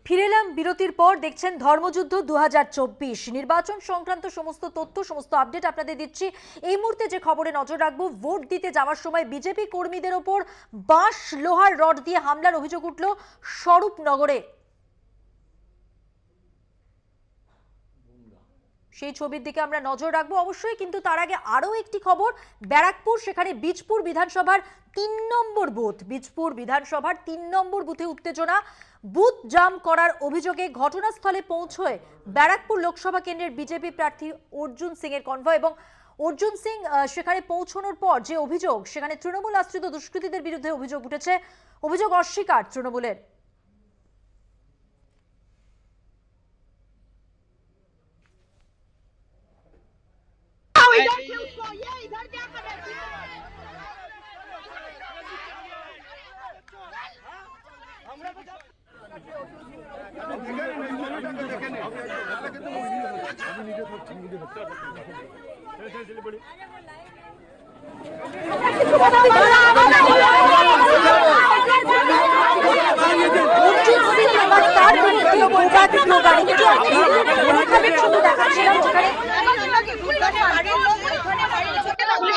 ফিরে এলাম বিরতির পর। দেখছেন ধর্মযুদ্ধ 2024 নির্বাচন সংক্রান্ত সমস্ত তথ্য, সমস্ত আপডেট আপনাদের দিচ্ছি। এই মুহূর্তে যে খবরে নজর রাখবো, ভোট দিতে যাওয়ার সময় বিজেপি কর্মীদের ওপর বাঁশ লোহার রড দিয়ে হামলার অভিযোগ উঠল স্বরূপনগরে। সেই ছবির দিকে আমরা নজর রাখবো অবশ্যই, কিন্তু তার আগে আরো একটি খবর। ব্যারাকপুর, সেখানে বীজপুর বিধানসভার 3 নম্বর বুথ, বীজপুর বিধানসভার 3 নম্বর বুথে উত্তেজনা। বুথ জাম করার অভিযোগে ঘটনাস্থলে পৌঁছয় ব্যারাকপুর লোকসভা কেন্দ্রের বিজেপি প্রার্থী অর্জুন সিং এর কনভয়। এবং অর্জুন সিং সেখানে পৌঁছানোর পর যে অভিযোগ, সেখানে তৃণমূল আশ্রিত দুষ্কৃতীদের বিরুদ্ধে অভিযোগ উঠেছে। অভিযোগ অস্বীকার তৃণমূলের।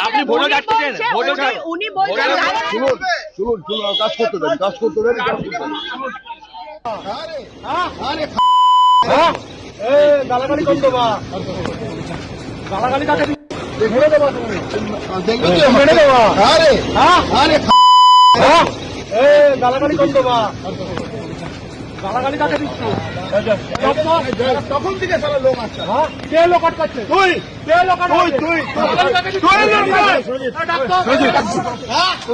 আপনি ভোটে যাচ্ছেন, উনি বলছেন শুনুন শুনুন শুনুন কাজ করতে দেন, কাজ করতে দেন, কাজ করতে দেন। গালাগালি কম দেবা, গালাগালি কাকে দেখে দেবা তুমি, দেখবে কি মেরে দেবা। আরে আরে গালাগালি কম দেবা, গালাগালি কাকে দিচ্ছ? তখন থেকে সারা লোক আসছে। কে লোক আটকাচ্ছে? তুই কে লোক আটকাচ্ছে? তুই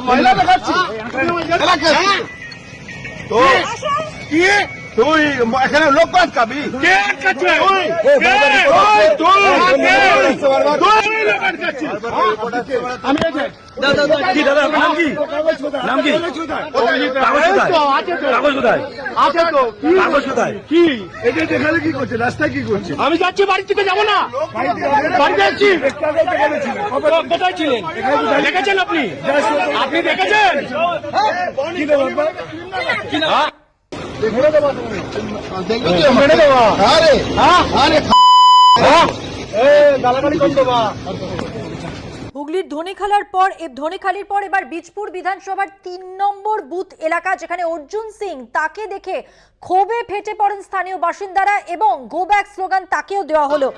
মহিলা দেখাচ্ছি তো কি তুই এখানে লোক আটকাবি? কে আটকাচ্ছে? আমি দাদা নাম কি? নাম কি? কাগজ কোথায়? আছে তো কাগজ কোথায়? কি এটা দেখালে কি করছে? রাস্তায় কি করছে? আমি যাচ্ছি, বাড়ি থেকে যাবো না, বাড়ি যাচ্ছি। কোথায় ছিলেন? দেখেছেন আপনি? আপনি দেখেছেন? দেখে দেবা তুমি, দেখবে কি মেরে দেবা। আরে আরে গালাগালি কম দেবা। হুগলির ধনেখালির পর এবার বীজপুর বিধানসভার 3 নম্বর বুথ এলাকা, যেখানে অর্জুন সিং, তাকে দেখে ক্ষোভে ফেটে পড়েন স্থানীয় বাসিন্দারা এবং গো ব্যাক স্লোগান তাকেও দেওয়া হলো।